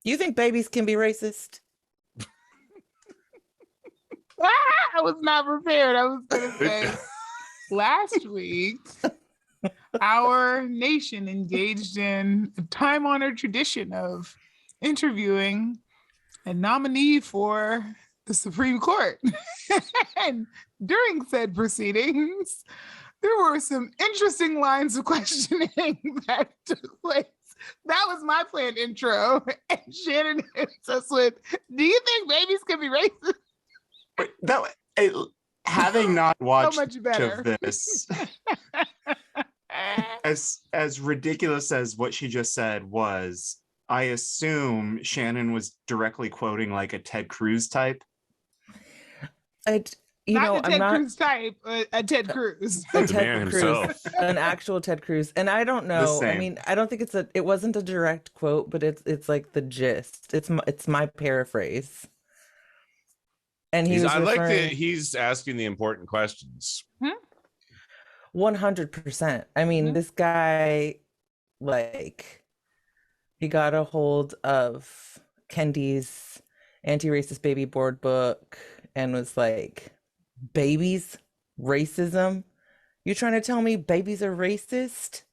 You think babies can be racist? I was not prepared. I was going to say last week, our nation engaged in a time-honored tradition of interviewing a nominee for the Supreme Court. And during said proceedings, there were some interesting lines of questioning that took place. That was my planned intro. And Shannon hits us with, do you think babies can be racist? Having not watched So much better. of this, as ridiculous as what she just said was, I assume Shannon was directly quoting like a Ted Cruz type. Not a Ted Cruz type, a Ted Cruz. A Ted Cruz, an actual Ted Cruz. And I don't know. I mean, I don't think it wasn't a direct quote, but it's like the gist. It's my paraphrase. And I like that he's asking the important questions. 100%. I mean, this guy, like, he got a hold of Kendi's anti-racist baby board book and was like, babies, racism? You trying to tell me babies are racist?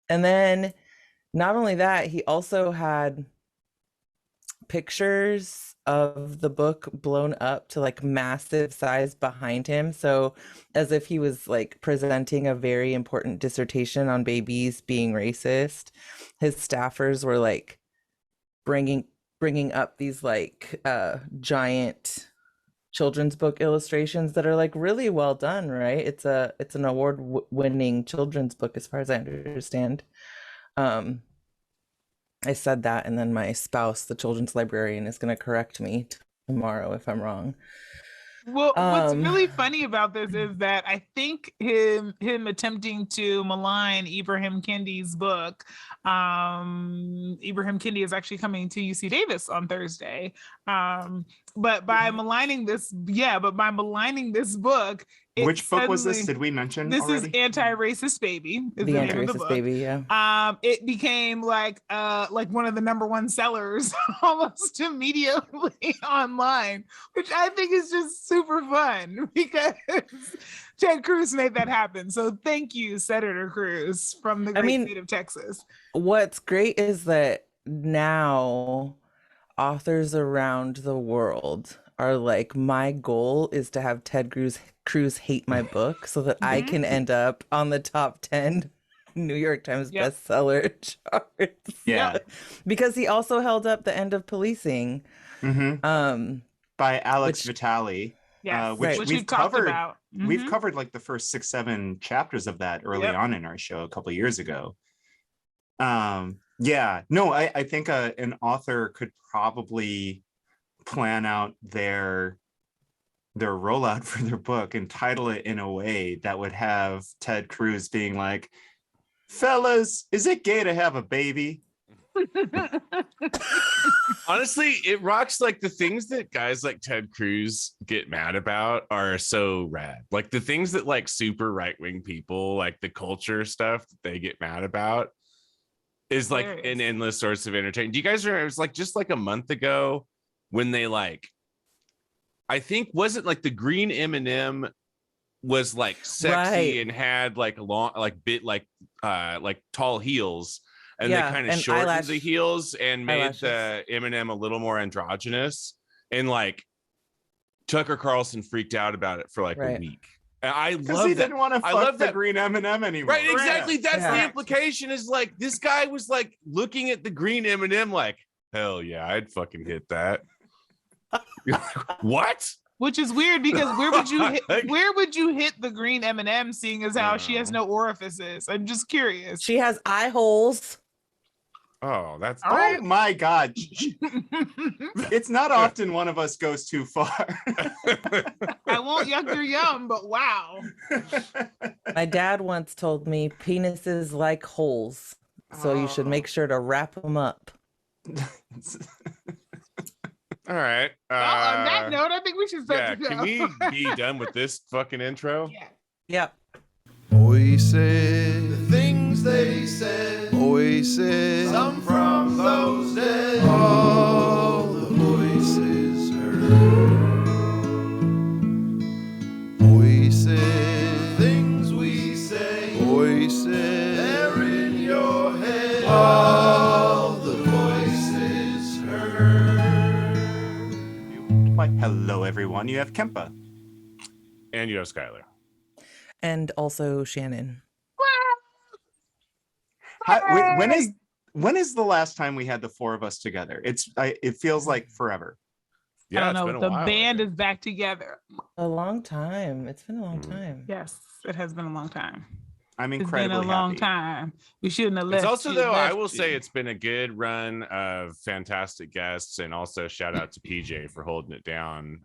And then not only that, he also had pictures of the book blown up to like massive size behind him, so as if he was like presenting a very important dissertation on babies being racist. His staffers were like bringing up these like giant children's book illustrations that are like really well done, right? It's an award-winning children's book as far as I understand. I said that, and then my spouse, the children's librarian, is going to correct me tomorrow if I'm wrong. Well, what's really funny about this is that I think him attempting to malign Ibrahim Kendi's book. Ibrahim Kendi is actually coming to UC Davis on Thursday. But by maligning this book, which book was this? Did we mention this already? Is Anti-Racist Baby. The Anti-Racist Baby, yeah. It became like one of the #1 sellers almost immediately online, which I think is just super fun because Ted Cruz made that happen. So thank you, Senator Cruz from the great state of Texas. What's great is that now authors around the world are like, my goal is to have Ted Cruz hate my book so that I can end up on the top 10 New York Times bestseller charts. Yeah. Because he also held up The End of Policing. By Alex Vitale. Yeah, which we've covered about. We've covered like the first 6-7 chapters of that early on in our show a couple of years ago. I think an author could probably plan out their rollout for their book and title it in a way that would have Ted Cruz being like, fellas, is it gay to have a baby? Honestly, it rocks. Like the things that guys like Ted Cruz get mad about are so rad. Like the things that like super right-wing people, like the culture stuff that they get mad about is like an endless source of entertainment. Do you guys remember it was like just like a month ago when they like, I think wasn't like the green M&M was like sexy and had like a long like bit like tall heels, and they kind of shortened the heels and made the M&M a little more androgynous, and like Tucker Carlson freaked out about it for like a week. And I love he that. didn't want to fuck the green M&M anymore. Right, exactly. That's the implication. Is like this guy was like looking at the green M&M like, hell yeah, I'd fucking hit that. What? Which is weird because where would you hit the green M&M, seeing as how she has no orifices? I'm just curious. She has eye holes. Oh, that's oh my God. It's not often one of us goes too far. I won't yuck your yum, but wow. My dad once told me penises like holes, so you should make sure to wrap them up. All right. On that note, I think we should start the show. Can we be done with this fucking intro? Yeah. Yep. Voices, the things they said. Voices, some from those dead. Hello, everyone. You have Kempa. And you have Skylar. And also Shannon. When is the last time we had the four of us together? It feels like forever. I don't It's know. been a The while, I band think. is back together. A long time. It's been a long time. Yes, it has been a long time. I'm It's incredibly been a long happy. time. We shouldn't have left. It's also, you, though, I left will you. say it's been a good run of fantastic guests, and also shout out to PJ for holding it down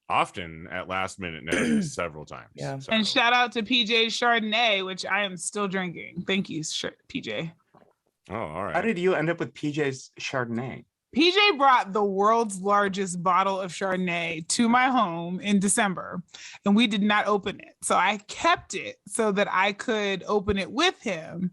often at last minute notice several times. Yeah. And shout out to PJ's Chardonnay, which I am still drinking. Thank you, PJ. Oh, all right. How did you end up with PJ's Chardonnay? PJ brought the world's largest bottle of Chardonnay to my home in December, and we did not open it. So I kept it so that I could open it with him.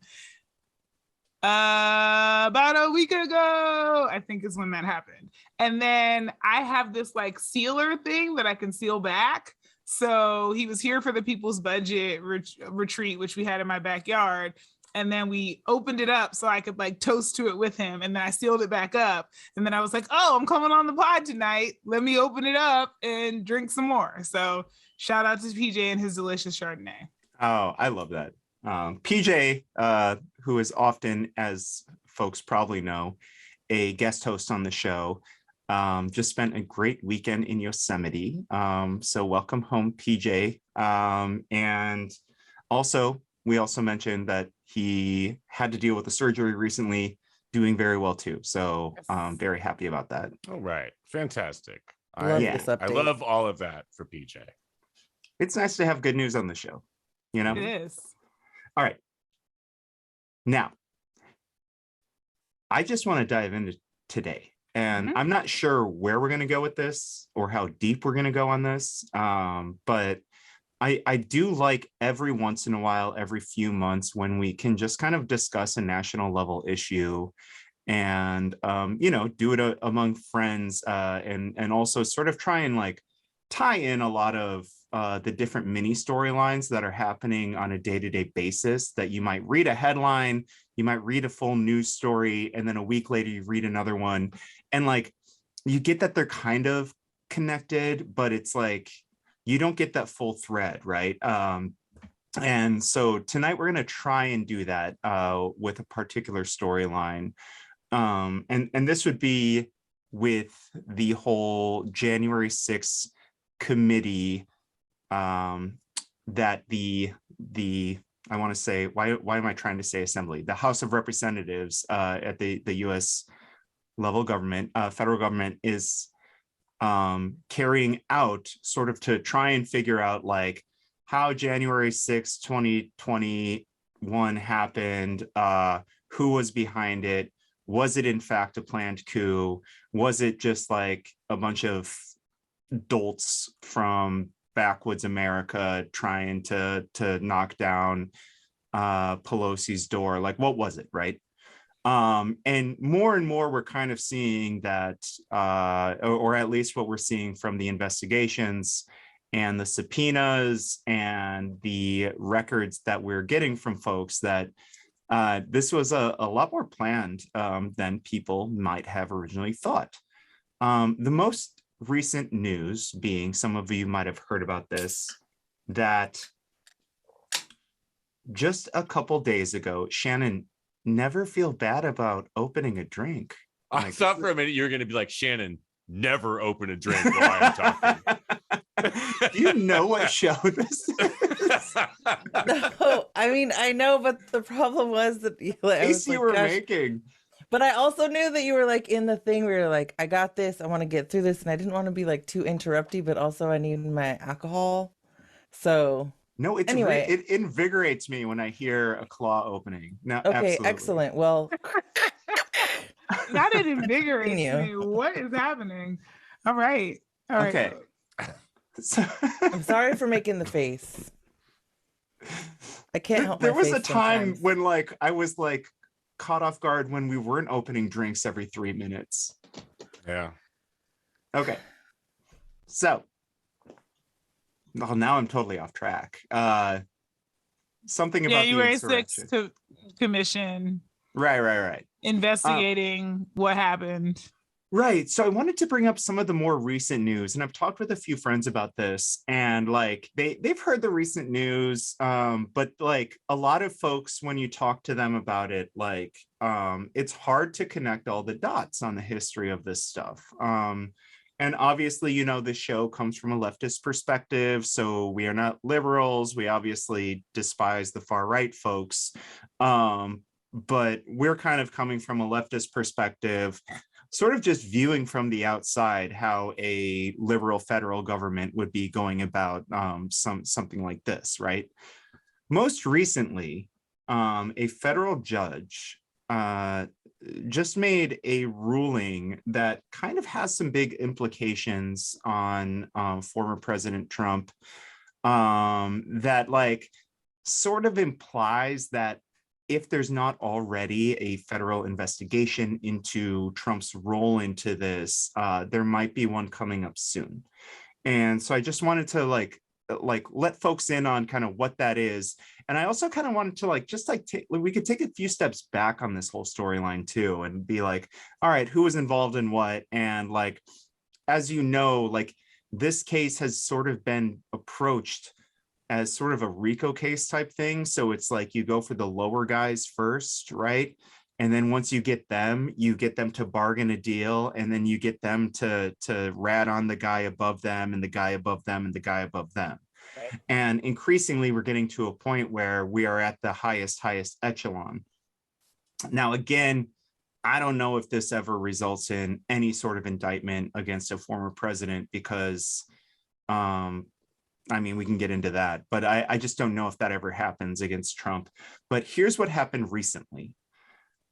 About a week ago, I think is when that happened. And then I have this like sealer thing that I can seal back. So he was here for the People's Budget retreat, which we had in my backyard. And then we opened it up so I could like toast to it with him. And then I sealed it back up. And then I was like, oh, I'm coming on the pod tonight. Let me open it up and drink some more. So shout out to PJ and his delicious Chardonnay. Oh, I love that. PJ, who is often, as folks probably know, a guest host on the show, just spent a great weekend in Yosemite. So welcome home, PJ. And also, we also mentioned that he had to deal with the surgery recently, doing very well too. So I'm very happy about that. All right. Fantastic. Love Yeah, this update. I love all of that for PJ. It's nice to have good news on the show, you know? It is. All right. Now, I just want to dive into today. And I'm not sure where we're going to go with this or how deep we're going to go on this. But I do like every once in a while, every few months, when we can just kind of discuss a national level issue and, do it among friends and also sort of try and like tie in a lot of the different mini storylines that are happening on a day-to-day basis that you might read a headline, you might read a full news story, and then a week later you read another one. And like, you get that they're kind of connected, but it's like, you don't get that full thread, right? And so tonight we're going to try and do that with a particular storyline. And this would be with the whole January 6th committee that the I want to say, why am I trying to say assembly? The House of Representatives at the U.S. level government, federal government is carrying out sort of to try and figure out like how January 6, 2021 happened, who was behind it, was it in fact a planned coup, was it just like a bunch of dolts from backwoods America trying to knock down Pelosi's door, like what was it, right? And more we're kind of seeing that, or at least what we're seeing from the investigations and the subpoenas and the records that we're getting from folks, that this was a lot more planned than people might have originally thought. The most recent news being, some of you might have heard about this, that just a couple days ago, Shannon, never feel bad about opening a drink. I thought for a minute you were going to be like, Shannon, never open a drink while I'm talking. Do you know what show this is? No, I mean, I know, but the problem was that You were making. But I also knew that you were like in the thing where you're like, I got this, I want to get through this, and I didn't want to be like too interrupty, but also I need my alcohol. So no, it's anyway, it invigorates me when I hear a claw opening. No, okay, absolutely. excellent. Well, That it invigorates me. What is happening? All right. Okay. I'm sorry for making the face. I can't help There my was face a time sometimes. when like I was like caught off guard when we weren't opening drinks every 3 minutes. Yeah. Okay. So, well, now I'm totally off track. Something about January the insurrection. 6th commission Right. investigating what happened. Right. So I wanted to bring up some of the more recent news, and I've talked with a few friends about this, and like they've heard the recent news, but like a lot of folks, when you talk to them about it, like it's hard to connect all the dots on the history of this stuff. And obviously, you know, the show comes from a leftist perspective, so we are not liberals. We obviously despise the far right folks, but we're kind of coming from a leftist perspective, sort of just viewing from the outside how a liberal federal government would be going about something like this, right? Most recently, a federal judge just made a ruling that kind of has some big implications on former President Trump, that like sort of implies that if there's not already a federal investigation into Trump's role into this, there might be one coming up soon. And so I just wanted to like let folks in on kind of what that is. And I also kind of wanted to like just like we could take a few steps back on this whole storyline too, and be like, all right, who was involved in what? And like, as you know, like this case has sort of been approached as sort of a RICO case type thing. So it's like you go for the lower guys first, right? And then once you get them to bargain a deal, and then you get them to rat on the guy above them and the guy above them and the guy above them. Right. And increasingly, we're getting to a point where we are at the highest echelon. Now, again, I don't know if this ever results in any sort of indictment against a former president, because I mean, we can get into that, but I just don't know if that ever happens against Trump. But here's what happened recently.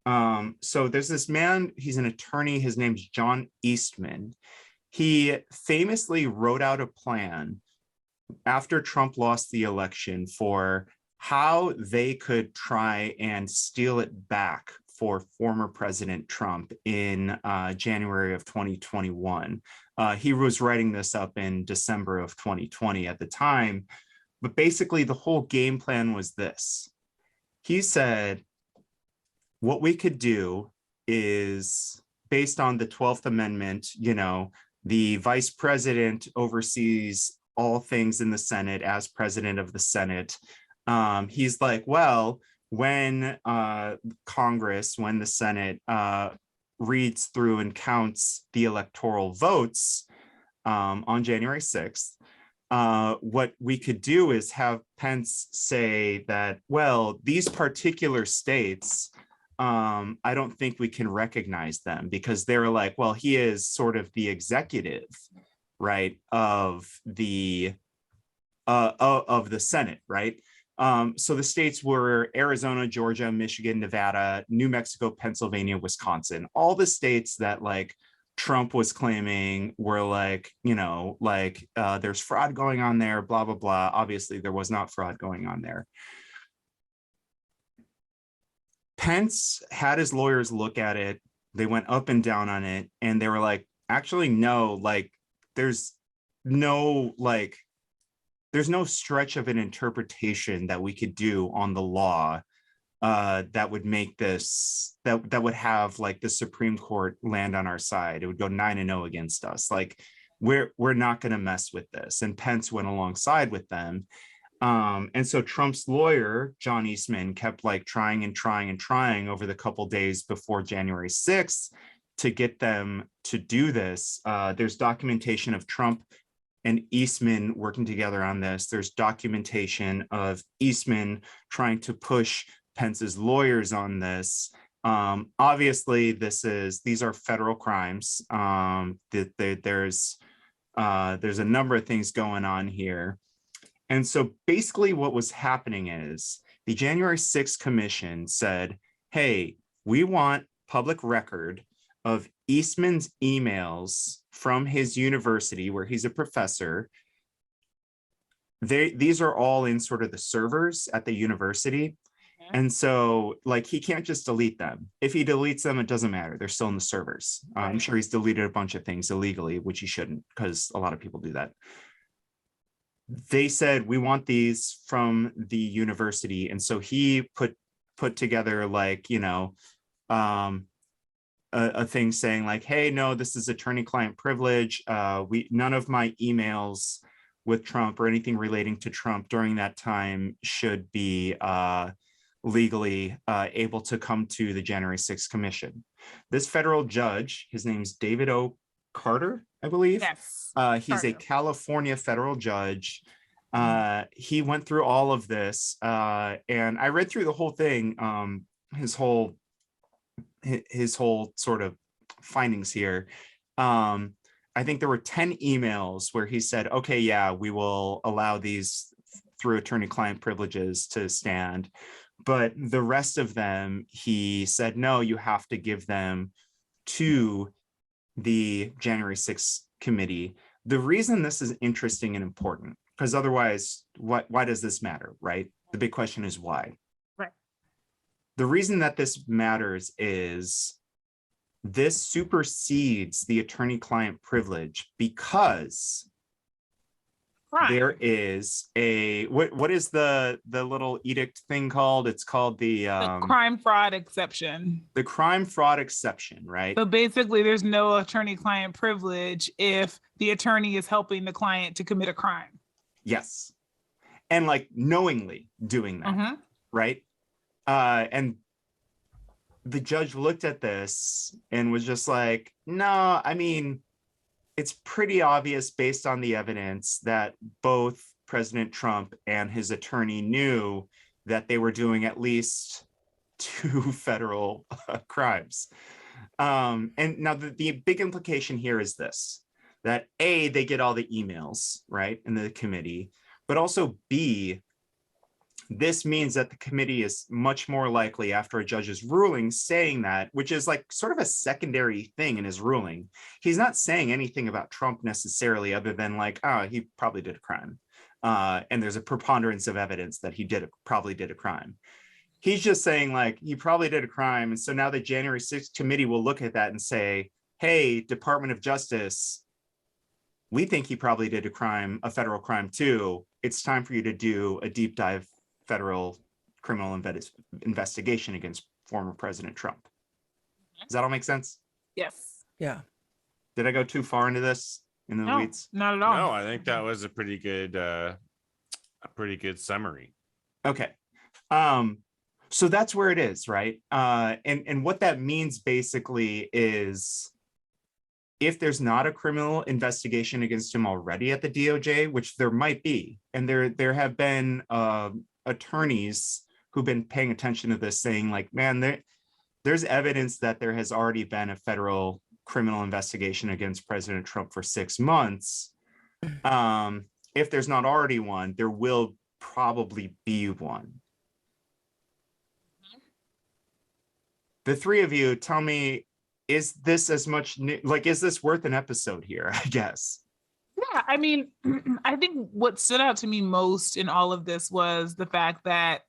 So there's this man, he's an attorney, his name's John Eastman. He famously wrote out a plan after Trump lost the election for how they could try and steal it back for former President Trump in January of 2021. He was writing this up in December of 2020 at the time, but basically the whole game plan was this. He said, what we could do is, based on the 12th Amendment, you know, the vice president oversees all things in the Senate as president of the Senate. He's like, well, when Congress, when the Senate reads through and counts the electoral votes on January 6th, what we could do is have Pence say that, well, these particular states, I don't think we can recognize them, because they're like, well, he is sort of the executive, right, of the Senate, right? So the states were Arizona, Georgia, Michigan, Nevada, New Mexico, Pennsylvania, Wisconsin, all the states that like Trump was claiming were like, you know, like there's fraud going on there, blah, blah, blah. Obviously, there was not fraud going on there. Pence had his lawyers look at it. They went up and down on it, and they were like, actually, no, like there's no stretch of an interpretation that we could do on the law that would make this, that would have like the Supreme Court land on our side. It would go 9-0 against us. Like we're not going to mess with this. And Pence went alongside with them. And so Trump's lawyer, John Eastman, kept like trying over the couple days before January 6th to get them to do this. There's documentation of Trump and Eastman working together on this. There's documentation of Eastman trying to push Pence's lawyers on this. Obviously, these are federal crimes. There's a number of things going on here. And so basically what was happening is the January 6th commission said, hey, we want public record of Eastman's emails from his university where he's a professor. These are all in sort of the servers at the university. And so like, he can't just delete them. If he deletes them, it doesn't matter. They're still in the servers. I'm sure he's deleted a bunch of things illegally, which he shouldn't, because a lot of people do that. They said, we want these from the university. And so he put together like, you know, a thing saying like, hey, no, this is attorney-client privilege. None of my emails with Trump or anything relating to Trump during that time should be legally able to come to the January 6th commission. This federal judge, his name's David O. Carter, I believe. Yes. He's a California federal judge. He went through all of this, and I read through the whole thing, his whole sort of findings here. I think there were 10 emails where he said, okay, yeah, we will allow these through attorney-client privileges to stand. But the rest of them, he said, no, you have to give them to the January 6th committee. The reason this is interesting and important, because otherwise, why does this matter, right? The big question is why. Right. The reason that this matters is this supersedes the attorney-client privilege because there is a what is the little edict thing called? It's called the crime fraud exception. The crime fraud exception, right? So basically, there's no attorney-client privilege if the attorney is helping the client to commit a crime. Yes, and like knowingly doing that, right? And the judge looked at this and was just like, no, I mean, it's pretty obvious based on the evidence that both President Trump and his attorney knew that they were doing at least 2 federal crimes. And now the big implication here is this, that A, they get all the emails, right, in the committee, but also B, this means that the committee is much more likely after a judge's ruling saying that, which is like sort of a secondary thing in his ruling. He's not saying anything about Trump necessarily other than like, oh, he probably did a crime. And there's a preponderance of evidence that he probably did a crime. He's just saying like, he probably did a crime. And so now the January 6th committee will look at that and say, hey, Department of Justice, we think he probably did a crime, a federal crime too. It's time for you to do a deep dive federal criminal investigation against former President Trump. Does that all make sense? Yes. Yeah. Did I go too far into this in the weeds? Not at all. No, I think that was a pretty good summary. Okay. So that's where it is, right? And what that means basically is if there's not a criminal investigation against him already at the DOJ, which there might be, and there have been attorneys who've been paying attention to this saying like, man, there's evidence that there has already been a federal criminal investigation against President Trump for 6 months. If there's not already one, there will probably be one. The three of you, tell me, is this as much, like, is this worth an episode here, I guess? Yeah, I mean, I think what stood out to me most in all of this was the fact that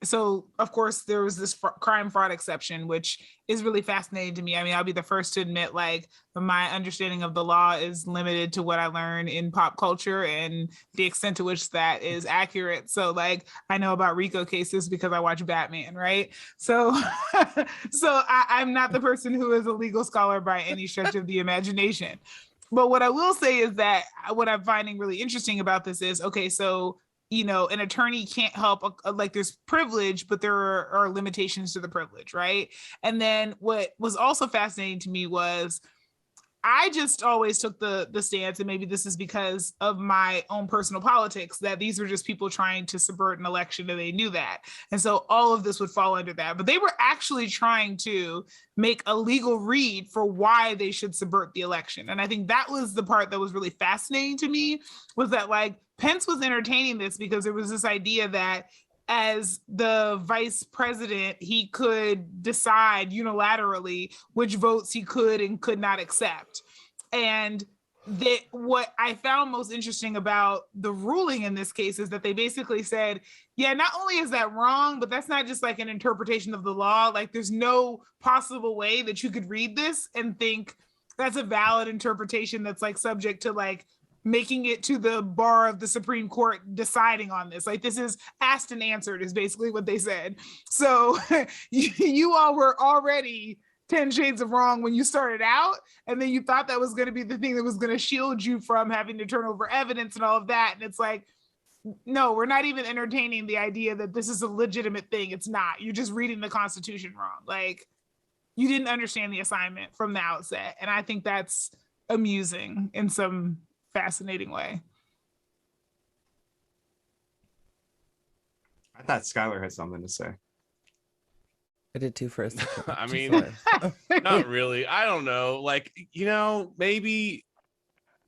so of course there was this crime fraud exception, which is really fascinating to me. I mean, I'll be the first to admit, like, my understanding of the law is limited to what I learn in pop culture and the extent to which that is accurate. So like, I know about RICO cases because I watch Batman, right? So, I'm not the person who is a legal scholar by any stretch of the imagination. But what I will say is that what I'm finding really interesting about this is, okay, so, you know, an attorney can't help, like, there's privilege, but there are limitations to the privilege, right? And then what was also fascinating to me was I just always took the stance, and maybe this is because of my own personal politics, that these were just people trying to subvert an election, and they knew that. And so all of this would fall under that. But they were actually trying to make a legal read for why they should subvert the election. And I think that was the part that was really fascinating to me, was that, like, Pence was entertaining this because there was this idea that as the vice president, he could decide unilaterally which votes he could and could not accept. And what I found most interesting about the ruling in this case is that they basically said, yeah, not only is that wrong, but that's not just like an interpretation of the law. Like, there's no possible way that you could read this and think that's a valid interpretation that's like subject to like making it to the bar of the Supreme Court deciding on this. Like, this is asked and answered is basically what they said. So you all were already 10 shades of wrong when you started out, and then you thought that was going to be the thing that was going to shield you from having to turn over evidence and all of that. And it's like, no, we're not even entertaining the idea that this is a legitimate thing. It's not. You're just reading the Constitution wrong. Like, you didn't understand the assignment from the outset. And I think that's amusing in some fascinating way. I thought Skylar had something to say. I did too for a second. I mean, not really. I don't know. Like, maybe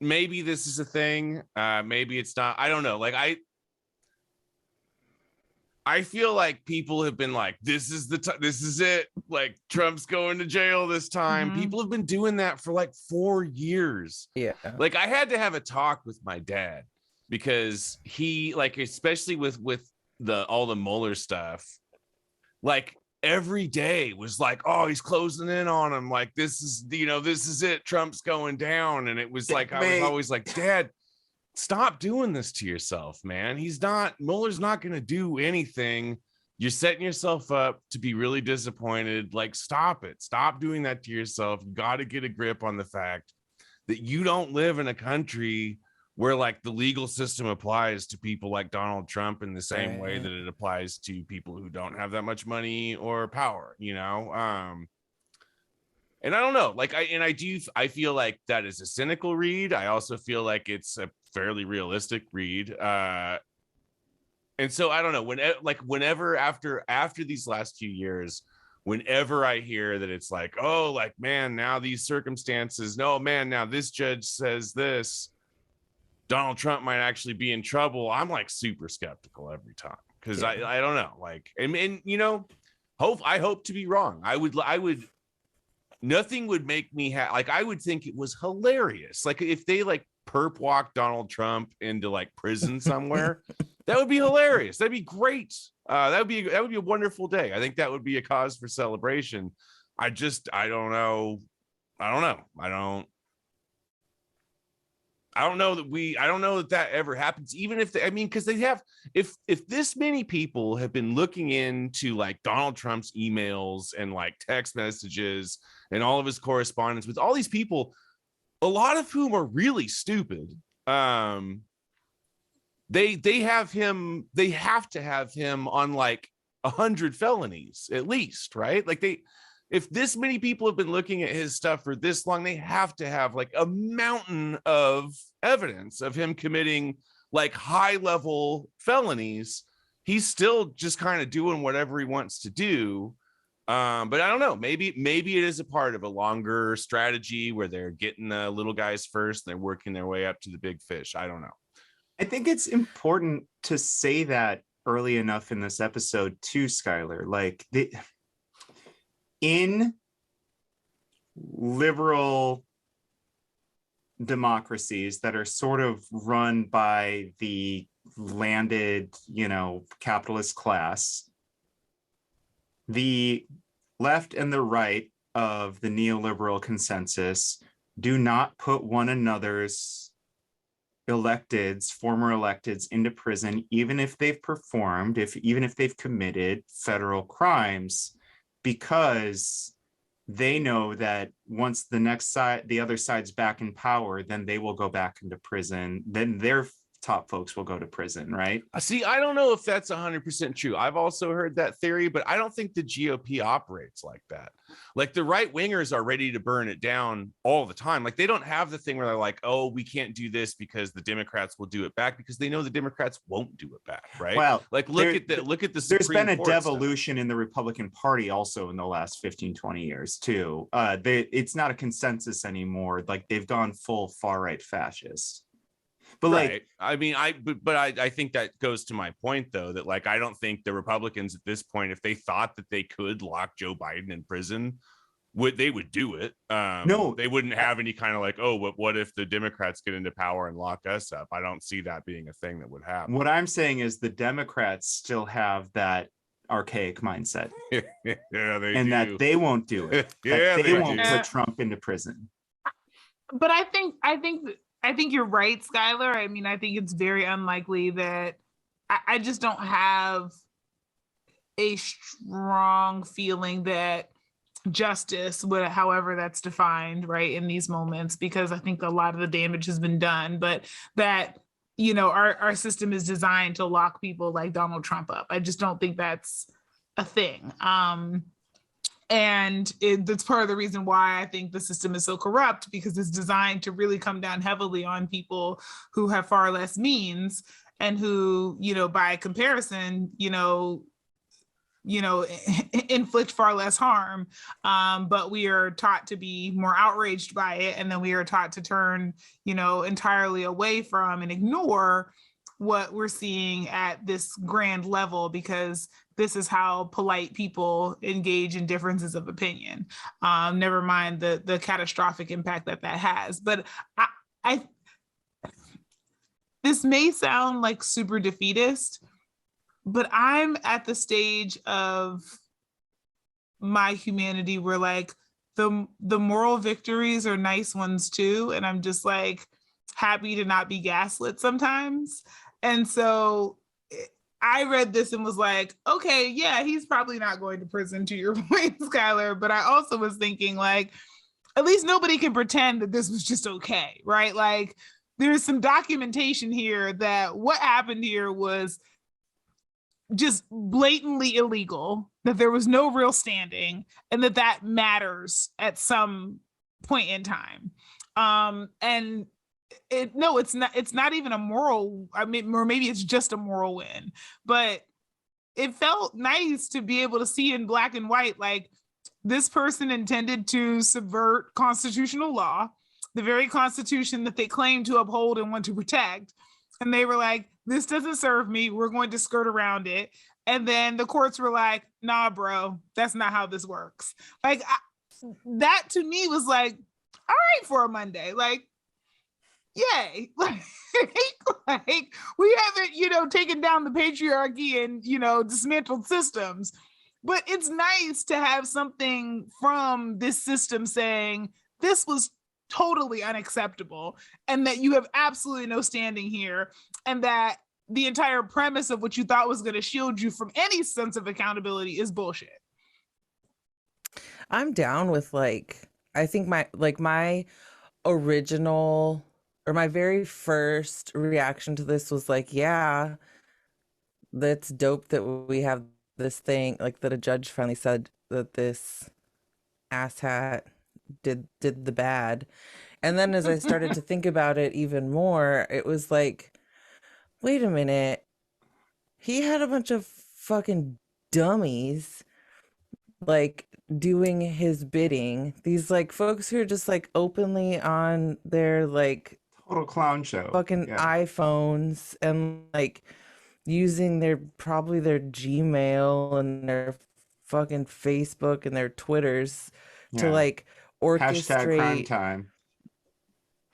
this is a thing. Maybe it's not. I don't know. Like, I feel like people have been like, this is it. Like, Trump's going to jail this time. Mm-hmm. People have been doing that for like 4 years. Yeah. Like, I had to have a talk with my dad because he, like, especially with all the Mueller stuff, like, every day was like, oh, he's closing in on him. Like, this is it. Trump's going down. And it was like, I was always like, Dad, stop doing this to yourself, man. Mueller's not going to do anything. You're setting yourself up to be really disappointed. Like, stop it. Stop doing that to yourself. You got to get a grip on the fact that you don't live in a country where like the legal system applies to people like Donald Trump in the same way that it applies to people who don't have that much money or power, And I don't know, like, I feel like that is a cynical read. I also feel like it's a fairly realistic read. And so I don't know, whenever after these last few years, whenever I hear that it's like, oh, like, man, now these circumstances, no, man, now this judge says this, Donald Trump might actually be in trouble, I'm like super skeptical every time because I don't know, like, and I hope to be wrong. I would nothing would make me like, I would think it was hilarious, like if they like perp walk Donald Trump into like prison somewhere. That would be hilarious. That'd be great. That would be a wonderful day. I think that would be a cause for celebration. I don't know. I don't know that ever happens, even if because they have, if this many people have been looking into like Donald Trump's emails and like text messages and all of his correspondence with all these people, a lot of whom are really stupid. They have to have him on like 100 felonies at least, right? Like if this many people have been looking at his stuff for this long, they have to have like a mountain of evidence of him committing like high level felonies. He's still just kind of doing whatever he wants to do. But I don't know, maybe it is a part of a longer strategy where they're getting the little guys first and they're working their way up to the big fish. I don't know. I think it's important to say that early enough in this episode too, Skylar. Like, in liberal democracies that are sort of run by the landed, capitalist class, the left and the right of the neoliberal consensus do not put one another's former electeds into prison, even if they've performed, even if they've committed federal crimes, because they know that once the other side's back in power, then they will go back into prison. Then their top folks will go to prison, right? See, I don't know if that's 100% true. I've also heard that theory, but I don't think the GOP operates like that. Like, the right wingers are ready to burn it down all the time. Like, they don't have the thing where they're like, oh, we can't do this because the Democrats will do it back, because they know the Democrats won't do it back, right? Well, like, look at the there's been a devolution stuff in the Republican Party also in the last 15-20 years too. It's not a consensus anymore. Like, they've gone full far right fascist. But right. I think that goes to my point, though, that like, I don't think the Republicans at this point, if they thought that they could lock Joe Biden in prison, they would do it. No, they wouldn't have any kind of like, oh, what if the Democrats get into power and lock us up? I don't see that being a thing that would happen. What I'm saying is the Democrats still have that archaic mindset. Yeah, they and do. That they won't do it. Yeah, they won't do. put Trump into prison. But I think you're right, Skylar. I mean, I think it's very unlikely that I just don't have a strong feeling that justice, however that's defined, right, in these moments, because I think a lot of the damage has been done, but that, you know, our system is designed to lock people like Donald Trump up. I just don't think that's a thing. And that's part of the reason why I think the system is so corrupt, because it's designed to really come down heavily on people who have far less means and who, you know, by comparison, inflict far less harm. But we are taught to be more outraged by it. And then we are taught to turn, you know, entirely away from and ignore what we're seeing at this grand level, because this is how polite people engage in differences of opinion. Never mind the catastrophic impact that has. But I this may sound like super defeatist, but I'm at the stage of my humanity where like the moral victories are nice ones too, and I'm just like happy to not be gaslit sometimes. And so I read this and was like, okay, yeah, he's probably not going to prison, to your point, Skylar. But I also was thinking, like, at least nobody can pretend that this was just okay, right? Like, there's some documentation here that what happened here was just blatantly illegal, that there was no real standing, and that matters at some point in time. And it's not even a moral, I mean, or maybe it's just a moral win, but it felt nice to be able to see in black and white, like, this person intended to subvert constitutional law, the very constitution that they claim to uphold and want to protect. And they were like, this doesn't serve me, we're going to skirt around it. And then the courts were like, nah, bro, that's not how this works. Like, that to me was like, all right, for a Monday, like, yay. Like, we haven't, taken down the patriarchy and, dismantled systems. But it's nice to have something from this system saying this was totally unacceptable, and that you have absolutely no standing here, and that the entire premise of what you thought was going to shield you from any sense of accountability is bullshit. I'm down with, like, I think my original, or my very first reaction to this was like, yeah, that's dope that we have this thing, like, that a judge finally said that this asshat did the bad. And then as I started to think about it even more, it was like, wait a minute, he had a bunch of fucking dummies like doing his bidding. These like folks who are just like openly on their like total clown show fucking iPhones and like using probably their Gmail and their fucking Facebook and their Twitters to like orchestrate crime time.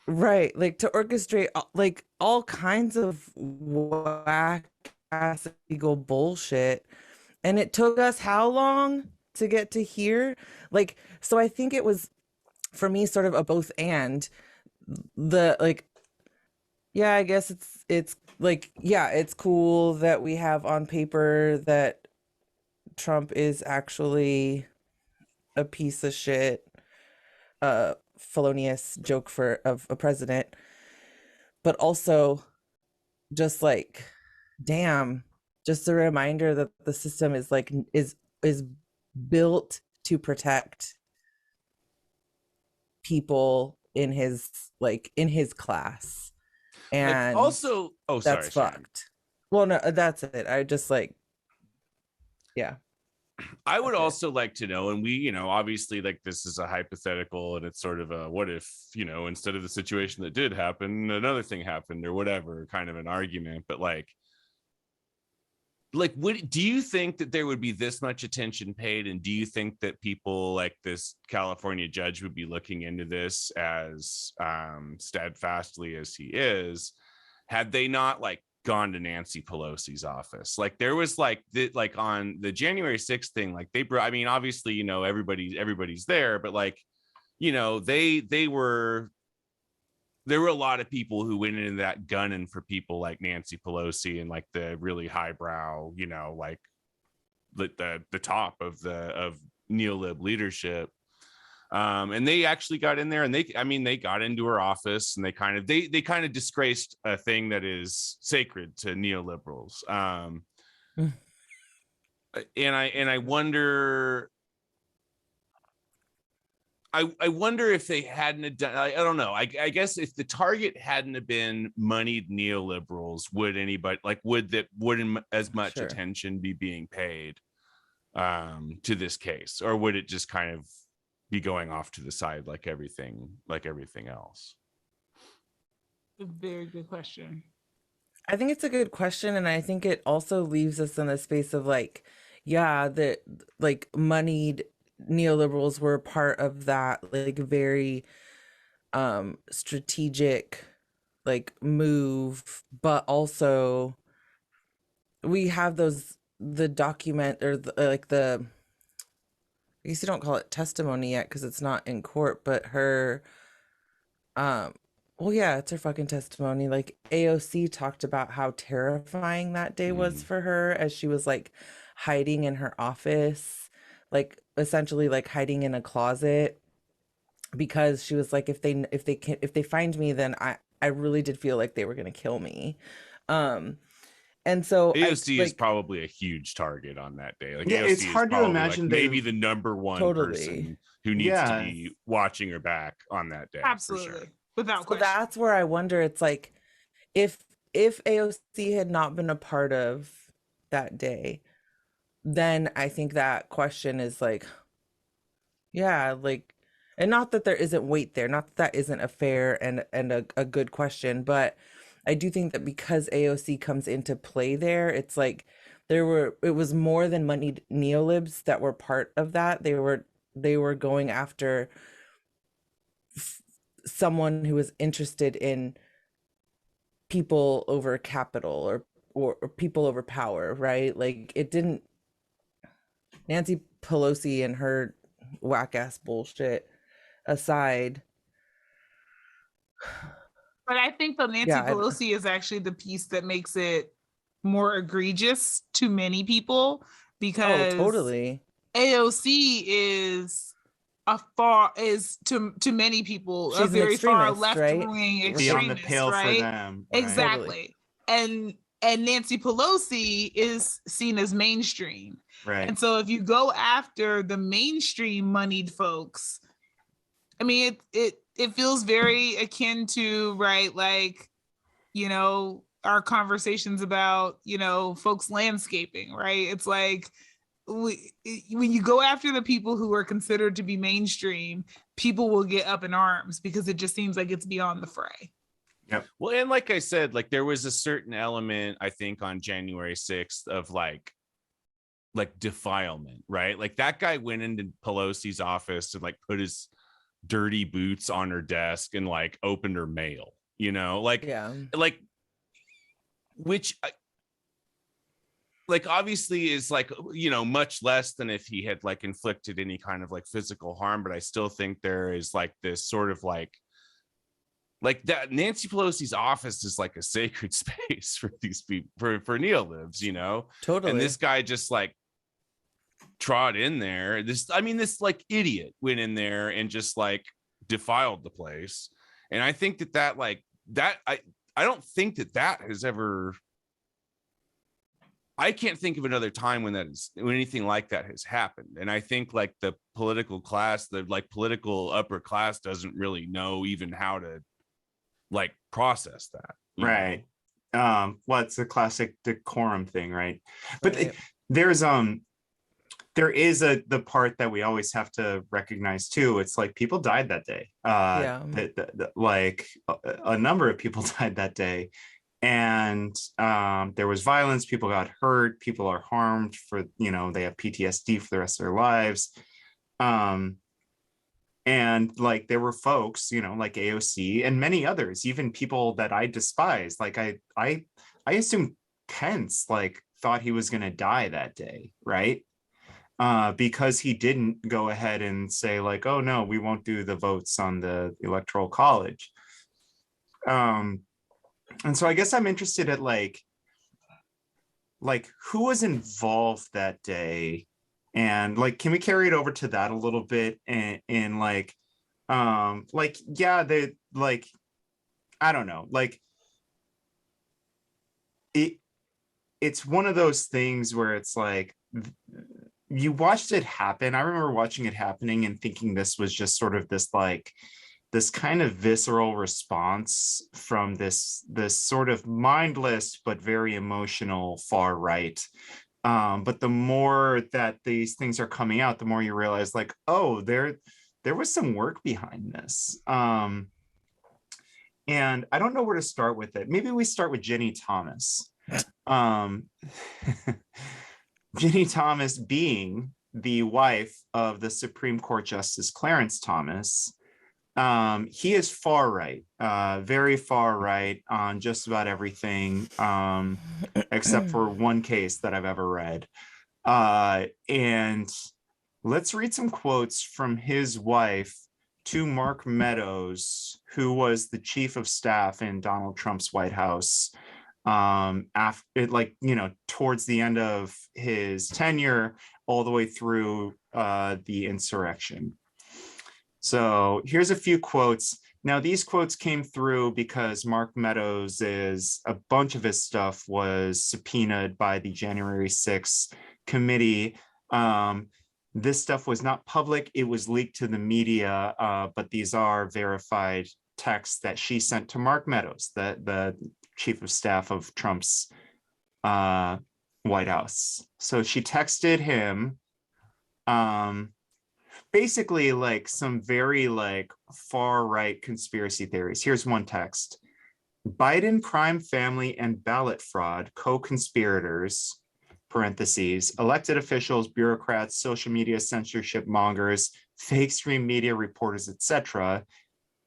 Right, like to orchestrate like all kinds of whack ass legal bullshit. And it took us how long to get to here? Like, so I think it was, for me, sort of a both and. The like, yeah, I guess it's like, yeah, it's cool that we have on paper that Trump is actually a piece of shit, felonious joke of a president, but also just like, damn, just a reminder that the system is like is built to protect people in his class. And like also, that's fucked. Well, no, that's it. I just like, yeah. I would also like to know, and we, obviously, like, this is a hypothetical and it's sort of a what if, instead of the situation that did happen, another thing happened or whatever, kind of an argument. But like, what do you think that there would be this much attention paid? And do you think that people like this California judge would be looking into this as steadfastly as he is, had they not like gone to Nancy Pelosi's office? Like, there was like on the January 6th thing, like they brought, I mean, obviously, everybody's there, but like, there were a lot of people who went into that gunning for people like Nancy Pelosi and like the really highbrow, like the top of neo-lib leadership. And they actually got in there, and they got into her office, and they kind of disgraced a thing that is sacred to neoliberals. And I wonder. I wonder if they hadn't done. I don't know. I guess if the target hadn't have been moneyed neoliberals, wouldn't as much Sure. attention be being paid to this case, or would it just kind of be going off to the side like everything else? A very good question. I think it's a good question, and I think it also leaves us in a space of like, yeah, that like moneyed neoliberals were part of that like very strategic like move, but also we have the document or the I guess you don't call it testimony yet because it's not in court, but her well, yeah, it's her fucking testimony. Like AOC talked about how terrifying that day was for her as she was like hiding in her office, like essentially like hiding in a closet, because she was like, if they find me, then I really did feel like they were gonna kill me. And so AOC is probably a huge target on that day. Like, yeah, AOC it's hard is to imagine like maybe the number one Totally. person who needs to be watching her back on that day. Absolutely. For sure. Without So question. that's where I wonder, it's like if AOC had not been a part of that day, then I think that question is like, yeah, like, and not that there isn't weight there, not that that isn't a fair and a good question, but I do think that because AOC comes into play there, it's like it was more than moneyed neolibs that were part of that. They were going after someone who was interested in people over capital or people over power, right? Like it didn't, Nancy Pelosi and her whack ass bullshit aside. But I think the Nancy Pelosi is actually the piece that makes it more egregious to many people, because totally. AOC is to many people She's a very far left right? wing extremist, beyond the pale right? for them. Right? Exactly. Totally. And Nancy Pelosi is seen as mainstream. Right. And so if you go after the mainstream moneyed folks, I mean, it feels very akin to, right, like, you know, our conversations about, you know, folks landscaping, right? It's like when you go after the people who are considered to be mainstream, people will get up in arms because it just seems like it's beyond the fray. Yep. Well, and like I said, like there was a certain element, I think, on January 6th of like defilement, right? Like that guy went into Pelosi's office and like put his dirty boots on her desk and like opened her mail, you know, like, yeah, like, which like obviously is like, you know, much less than if he had like inflicted any kind of like physical harm, but I still think there is like this sort of like that Nancy Pelosi's office is like a sacred space for these people, for neolibs, you know. totally. And this guy just like trod in there. This like idiot went in there and just like defiled the place. And I think that like that I don't think that has ever, I can't think of another time when anything like that has happened. And I think like the political class, the like political upper class doesn't really know even how to like process that. Right. What's the classic decorum thing, right? But right. There is the part that we always have to recognize too. It's like people died that day. Like a number of people died that day, and there was violence. People got hurt. People are harmed for, you know, they have PTSD for the rest of their lives. And like there were folks, you know, like AOC and many others, even people that I despise. Like I assume Pence like thought he was going to die that day, right? Because he didn't go ahead and say like, oh no, we won't do the votes on the electoral college. And so I guess I'm interested at like who was involved that day And like, can we carry it over to that a little bit? And yeah, they like, I don't know, like it's one of those things where it's like, you watched it happen. I remember watching it happening and thinking this was just sort of this like this kind of visceral response from this sort of mindless but very emotional far right. But the more that these things are coming out, the more you realize like, oh, there was some work behind this. And I don't know where to start with it. Maybe we start with Ginny Thomas. Ginny Thomas being the wife of the Supreme Court Justice Clarence Thomas. He is far right, very far right on just about everything, except for one case that I've ever read. And let's read some quotes from his wife to Mark Meadows, who was the chief of staff in Donald Trump's White House, after, like, you know, towards the end of his tenure, all the way through the insurrection. So here's a few quotes. Now, these quotes came through because Mark Meadows a bunch of his stuff was subpoenaed by the January 6th committee. This stuff was not public. It was leaked to the media, but these are verified texts that she sent to Mark Meadows, the chief of staff of Trump's White House. So she texted him basically like some very like far right conspiracy theories. Here's one text. Biden crime family and ballot fraud co-conspirators, parentheses, elected officials, bureaucrats, social media censorship mongers, fake stream media reporters, etc.,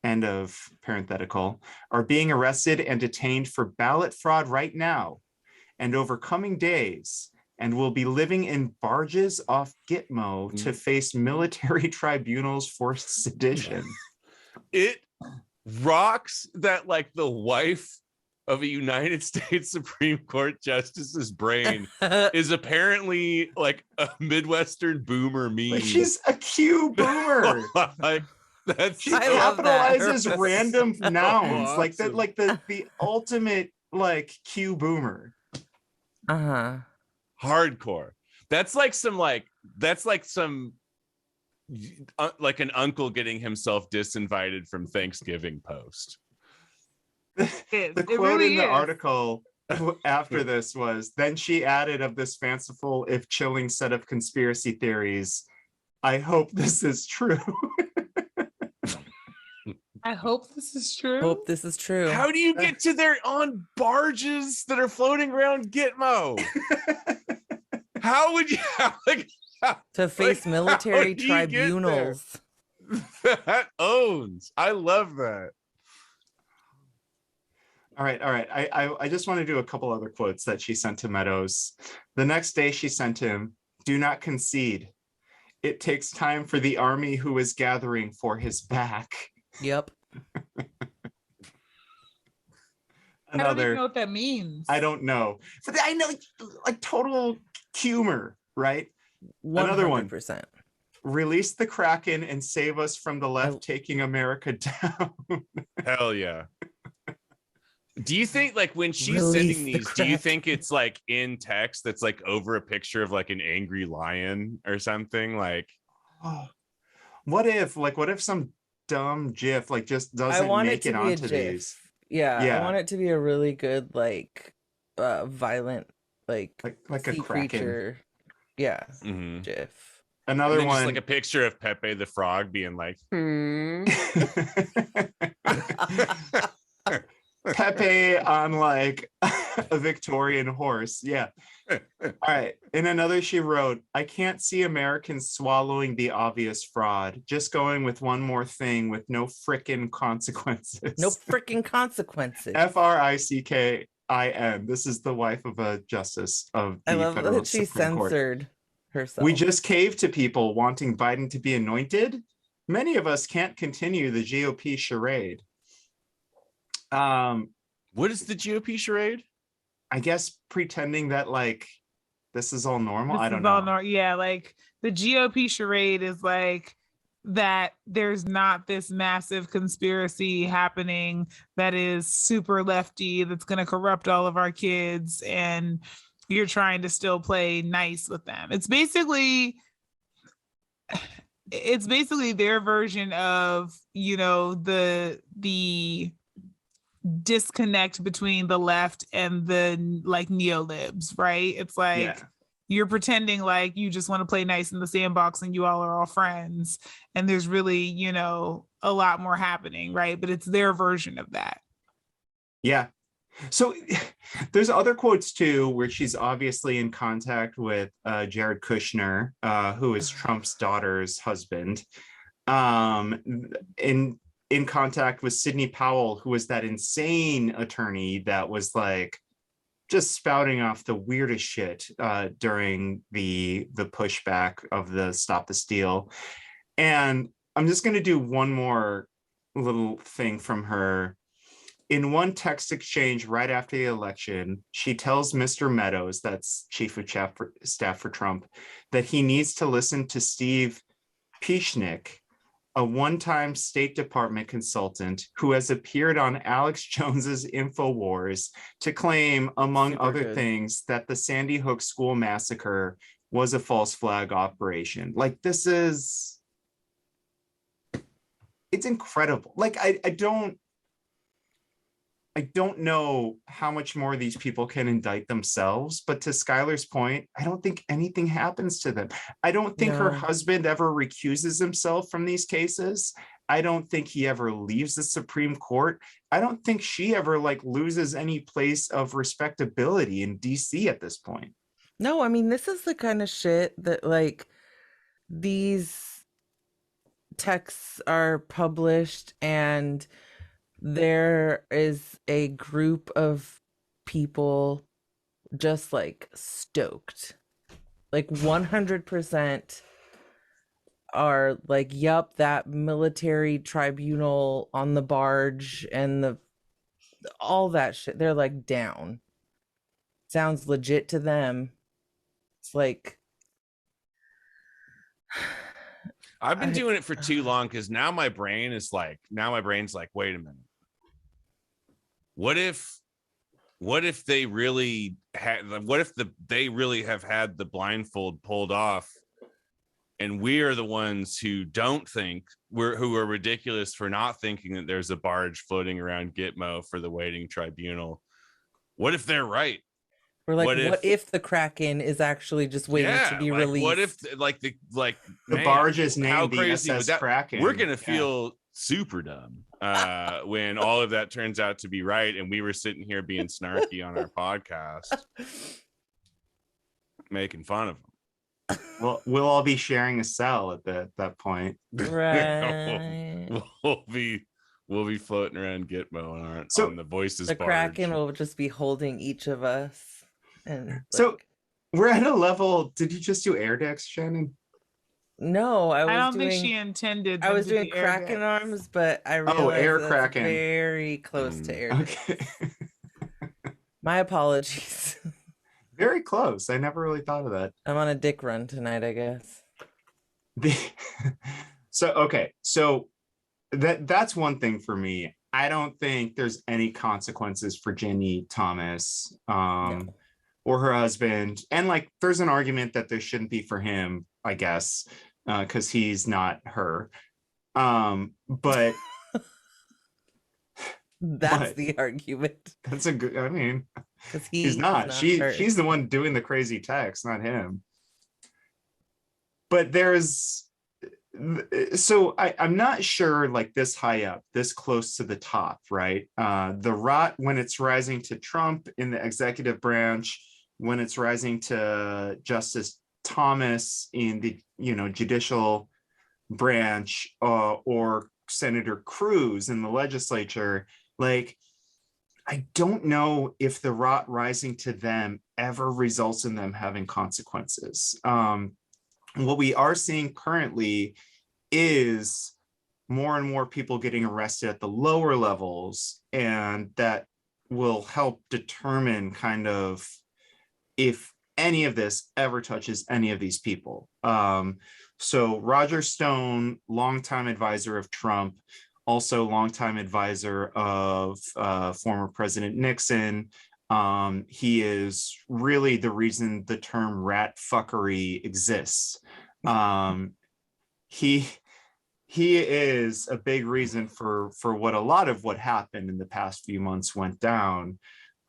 end of parenthetical, are being arrested and detained for ballot fraud right now and over coming days, and will be living in barges off Gitmo to face military tribunals for sedition. It rocks that like the wife of a United States Supreme Court justice's brain is apparently like a Midwestern boomer meme. She's a Q boomer. Like, She I love that. capitalizes random nouns, Awesome. like that, like the ultimate like Q boomer. Uh-huh. Hardcore. That's like some like an uncle getting himself disinvited from Thanksgiving post. The quote really in the is. article after this was, then she added of this fanciful if chilling set of conspiracy theories, I hope this is true. I hope this is true. Hope this is true. How do you get to there on barges that are floating around Gitmo? How would you like To face military how do you get there? tribunals. That owns. I love that. All right. I just want to do a couple other quotes that she sent to Meadows. The next day she sent him, do not concede. It takes time for the army who is gathering for his back. Yep. I don't even know what that means. I don't know. But I know, like total humor, right? Another one. 100%. Release the Kraken and save us from the left taking America down. Hell yeah. Do you think like when she's Release sending the these, do you crack. think it's like in text that's like over a picture of like an angry lion or something? Like, Oh, what if some dumb GIF like just I doesn't want it make to it be a onto GIF. these? Yeah, Yeah. I want it to be a really good, like, violent, like Like a sea Kraken. creature. Yeah, mhm. GIF. And Another then just one. like a picture of Pepe the Frog being like, Pepe on like a Victorian horse. Yeah. All right. In another, she wrote, I can't see Americans swallowing the obvious fraud, just going with one more thing with no frickin' consequences. No freaking consequences. Frickin. This is the wife of a justice of the I love federal that she Supreme Court. censored herself. We just caved to people wanting Biden to be anointed. Many of us can't continue the GOP charade. what is the GOP charade? I guess pretending that like This is all normal. This I is don't all know. yeah, like the GOP charade is like that there's not this massive conspiracy happening that is super lefty that's going to corrupt all of our kids, and you're trying to still play nice with them. It's basically their version of, you know, the disconnect between the left and the like neolibs, right? It's like Yeah. you're pretending like you just want to play nice in the sandbox and you all are all friends, and there's really, you know, a lot more happening, right? But it's their version of that. Yeah. So there's other quotes too, where she's obviously in contact with Jared Kushner, who is Trump's daughter's husband, in contact with Sidney Powell, who was that insane attorney that was like just spouting off the weirdest shit during the pushback of the Stop the Steal. And I'm just going to do one more little thing from her. In one text exchange right after the election, she tells Mr. Meadows, that's chief of staff for Trump, that he needs to listen to Steve Piechnik, a one-time State Department consultant who has appeared on Alex Jones's InfoWars to claim, among Super other good. things, that the Sandy Hook school massacre was a false flag operation. Like, this is, it's incredible. Like, I don't know how much more these people can indict themselves, but to Skylar's point, I don't think anything happens to them. I don't think her No. husband ever recuses himself from these cases. I don't think he ever leaves the Supreme Court. I don't think she ever like loses any place of respectability in DC at this point. No, I mean, this is the kind of shit that like these texts are published, and there is a group of people just like stoked, like 100% are like, yup, that military tribunal on the barge and all that shit, they're like down. Sounds legit to them. It's like I've been doing it for too long, because now my brain's like, wait a minute. What if they really had, they really have had the blindfold pulled off, and we are the ones who don't think, who are ridiculous for not thinking that there's a barge floating around Gitmo for the waiting tribunal? What if they're right? we're like, what if the Kraken is actually just waiting to be released? What if The barge is how named the crazy would SS that? Kraken. We're gonna feel super dumb when all of that turns out to be right, and we were sitting here being snarky on our podcast, making fun of them. Well, we'll all be sharing a cell at that point. Right. We'll be floating around Gitmo on the Voices The barge. Kraken will just be holding each of us. And So like, we're at a level. Did you just do air decks, Shannon? no, I don't think she intended. I was them to doing be air Kraken decks. arms, but I realized air that's Kraken. very close to air. Okay. My apologies. Very close. I never really thought of that. I'm on a dick run tonight, I guess. So that's one thing for me. I don't think there's any consequences for Ginny Thomas No. or her husband. And like, there's an argument that there shouldn't be for him, I guess, because he's not her. But That's What? the argument. that's a good, I mean, Because he's not. her. She's the one doing the crazy text, not him. But I'm not sure, like, this high up, this close to the top, right? The rot, when it's rising to Trump in the executive branch, when it's rising to Justice Thomas in the judicial branch, or Senator Cruz in the legislature, like, I don't know if the rot rising to them ever results in them having consequences. What we are seeing currently is more and more people getting arrested at the lower levels, and that will help determine kind of if any of this ever touches any of these people. So Roger Stone, longtime advisor of Trump, also longtime advisor of former President Nixon. He is really the reason the term rat fuckery exists. He is a big reason for what a lot of what happened in the past few months went down.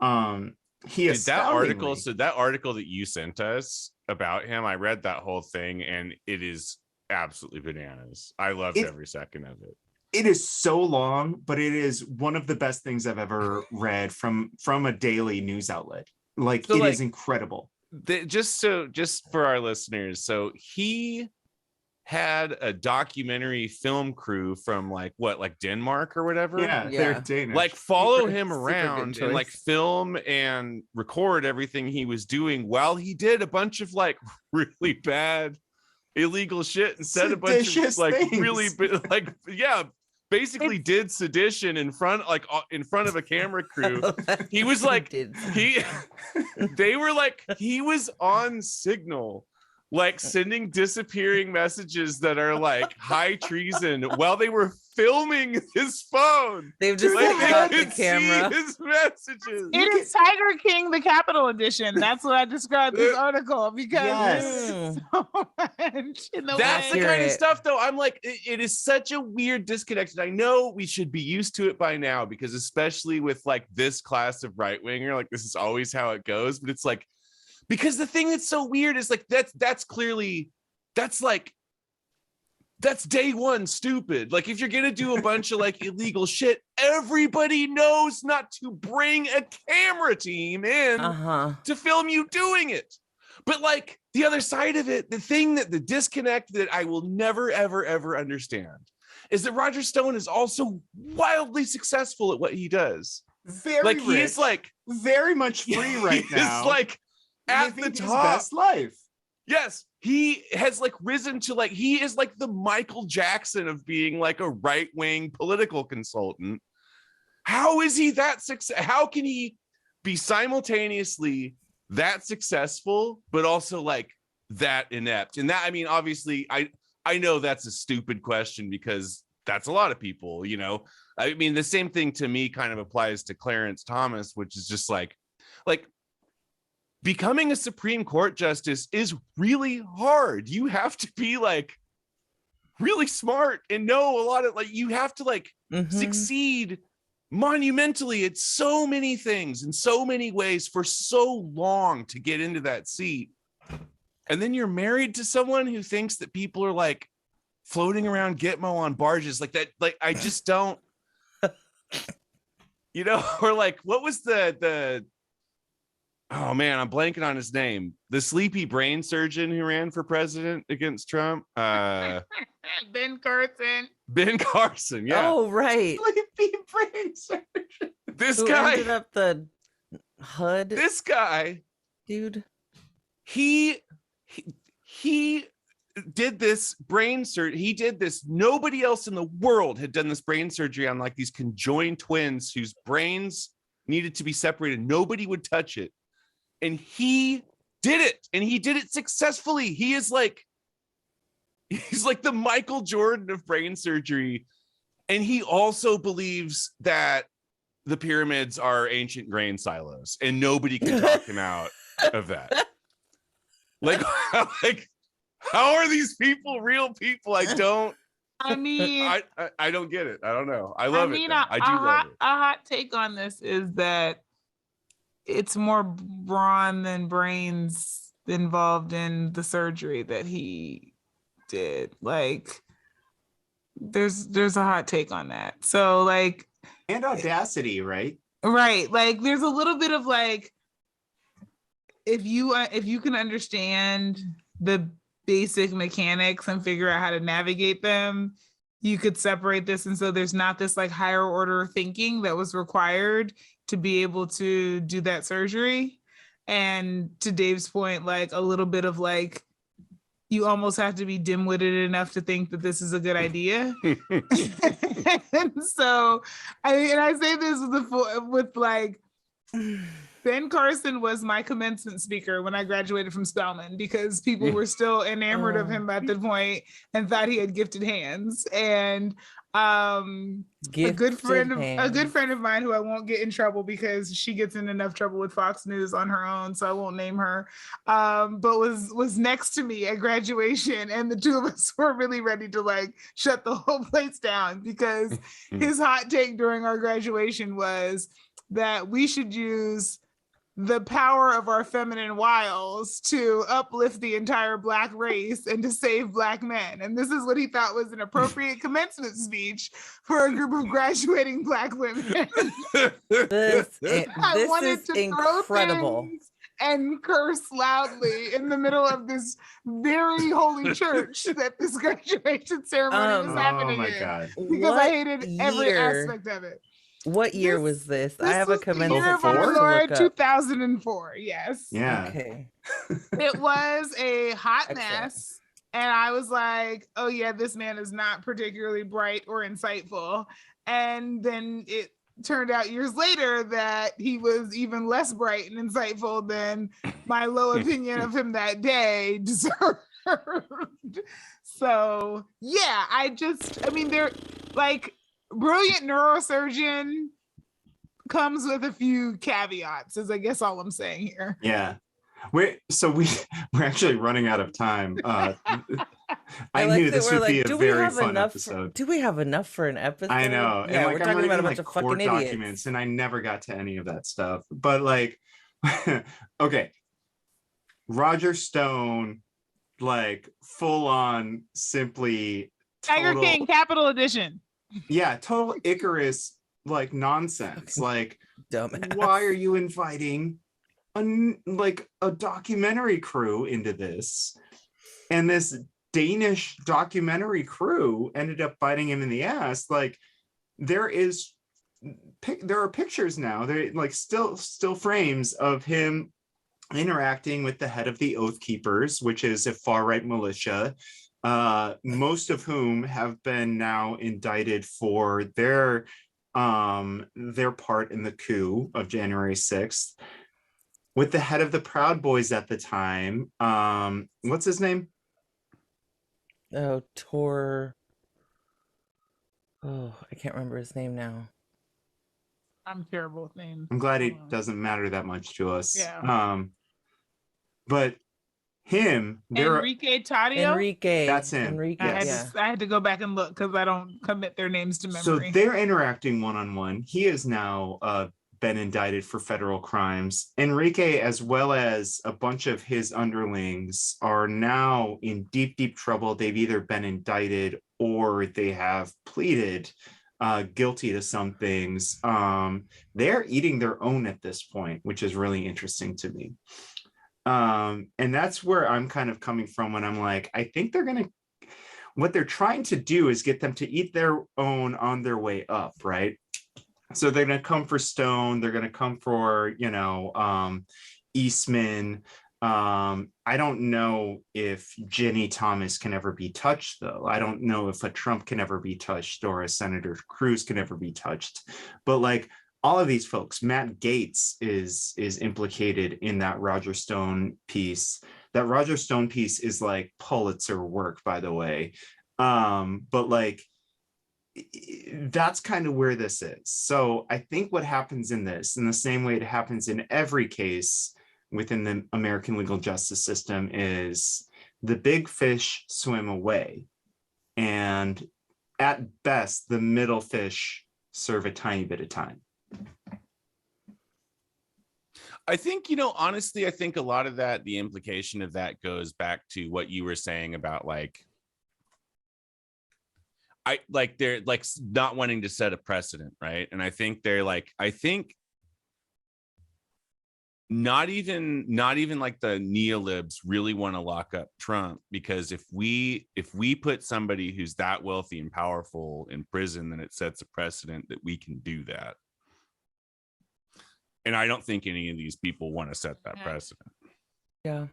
Did that article, so that article that you sent us about him, I read that whole thing and it is absolutely bananas. I loved every second of it. It is so long, but it is one of the best things I've ever read from a daily news outlet. Like, so, it is incredible. Just for our listeners, so he had a documentary film crew from like Denmark or whatever. Yeah, they're Danish. Like follow him around and like film and record everything he was doing while he did a bunch of like really bad illegal shit and said a bunch of like things. Really like basically did sedition in front of a camera crew. He was like he was on Signal, like sending disappearing messages that are like high treason while they were filming his phone. They've just cut the camera. See his messages. It is Tiger King, the Capital Edition. That's what I described this article because so much in the That's the kind of stuff, though. I'm like, it is such a weird disconnect. And I know we should be used to it by now because especially with like this class of right winger, like this is always how it goes. But it's like, because the thing that's so weird is like that's day one stupid. Like if you're gonna do a bunch of like illegal shit, everybody knows not to bring a camera team in to film you doing it. But like the other side of it, the disconnect that I will never ever understand is that Roger Stone is also wildly successful at what he does. Very like rich. He is like very much free right now. He's like at the top. His best life. Yes, he has like risen to like, he is like the Michael Jackson of being like a right-wing political consultant. How is he that successful? How can he be simultaneously that successful, but also like that inept? And that, I mean, obviously I know that's a stupid question because that's a lot of people, you know. I mean, the same thing to me kind of applies to Clarence Thomas, which is just like becoming a Supreme Court justice is really hard. You have to be like really smart and know a lot of like, you have to like succeed monumentally at so many things in so many ways for so long to get into that seat. And then you're married to someone who thinks that people are like floating around Gitmo on barges like that. Like, I just don't, you know, or like, what was the oh man, I'm blanking on his name. The sleepy brain surgeon who ran for president against Trump. Ben Carson. Ben Carson, yeah. Oh, right. Sleepy brain surgeon. This Who guy ended up the HUD. This guy, dude. He did this brain surgery. He did this. Nobody else in the world had done this brain surgery on like these conjoined twins whose brains needed to be separated. Nobody would touch it. And he did it, and he did it successfully. He's like the Michael Jordan of brain surgery. And he also believes that the pyramids are ancient grain silos, and nobody can talk him out of that. Like how are these people real people? I don't get it. I don't know. I love it. I do love it. A hot take on this is that it's more brawn than brains involved in the surgery that he did. Like there's a hot take on that. So like, and audacity, right? Right. Like there's a little bit of like, if you can understand the basic mechanics and figure out how to navigate them, you could separate this. And so there's not this like higher order thinking that was required to be able to do that surgery. And to Dave's point, like a little bit of like, you almost have to be dim-witted enough to think that this is a good idea. And so, I say this with like, Ben Carson was my commencement speaker when I graduated from Spelman because people were still enamored of him at the point and thought he had gifted hands. And a good friend of mine who I won't get in trouble because she gets in enough trouble with Fox News on her own, so I won't name her, but was next to me at graduation, and the two of us were really ready to like shut the whole place down because his hot take during our graduation was that we should use the power of our feminine wiles to uplift the entire Black race and to save Black men. And this is what he thought was an appropriate commencement speech for a group of graduating Black women. This is incredible. And curse loudly in the middle of this very holy church that this graduation ceremony was happening in. God. Because I hated every aspect of it. What year was this? I have a commencement speech to look up. 2004, yes. Yeah. Okay. It was a hot Excellent. mess. And I was like, oh yeah, this man is not particularly bright or insightful. And then it turned out years later that he was even less bright and insightful than my low opinion of him that day deserved. So yeah, they're like, brilliant neurosurgeon comes with a few caveats, is I guess all I'm saying here. Yeah. We're actually running out of time. I knew this would be a very fun episode. Do we have enough for an episode? I know. Yeah, and we're talking about a bunch of fucking idiots. documents, and I never got to any of that stuff. But like, okay, Roger Stone, like full on, simply Tiger King Capital Edition. Yeah, total Icarus like nonsense. Like, dumbass. Why are you inviting a documentary crew into this? And this Danish documentary crew ended up biting him in the ass. Like, there are pictures now. They're like still frames of him interacting with the head of the Oath Keepers, which is a far-right militia. Most of whom have been now indicted for their part in the coup of January 6th. With the head of the Proud Boys at the time, what's his name? Oh, I can't remember his name now. I'm terrible with names. I'm glad it doesn't matter that much to us. Yeah. But him, Enrique Taddeo. That's him. Enrique, yes. I had to go back and look because I don't commit their names to memory. So they're interacting one-on-one. He has now been indicted for federal crimes. Enrique, as well as a bunch of his underlings, are now in deep trouble. They've either been indicted or they have pleaded guilty to some things. They're eating their own at this point, which is really interesting to me. And that's where I'm kind of coming from when I'm like, I think what they're trying to do is get them to eat their own on their way up, right? So they're going to come for Stone. They're going to come for, Eastman. I don't know if Ginny Thomas can ever be touched, though. I don't know if a Trump can ever be touched or a Senator Cruz can ever be touched. But like, all of these folks, Matt Gaetz is implicated in that Roger Stone piece. That Roger Stone piece is like Pulitzer work, by the way. But like, that's kind of where this is. So I think what happens in this, in the same way it happens in every case within the American legal justice system, is the big fish swim away. And at best, the middle fish serve a tiny bit of time. I think, honestly, I think a lot of that, the implication of that goes back to what you were saying about they're like not wanting to set a precedent, right? And I think they're like, not even like the neolibs really want to lock up Trump, because if we put somebody who's that wealthy and powerful in prison, then it sets a precedent that we can do that. And I don't think any of these people want to set that precedent. Yeah.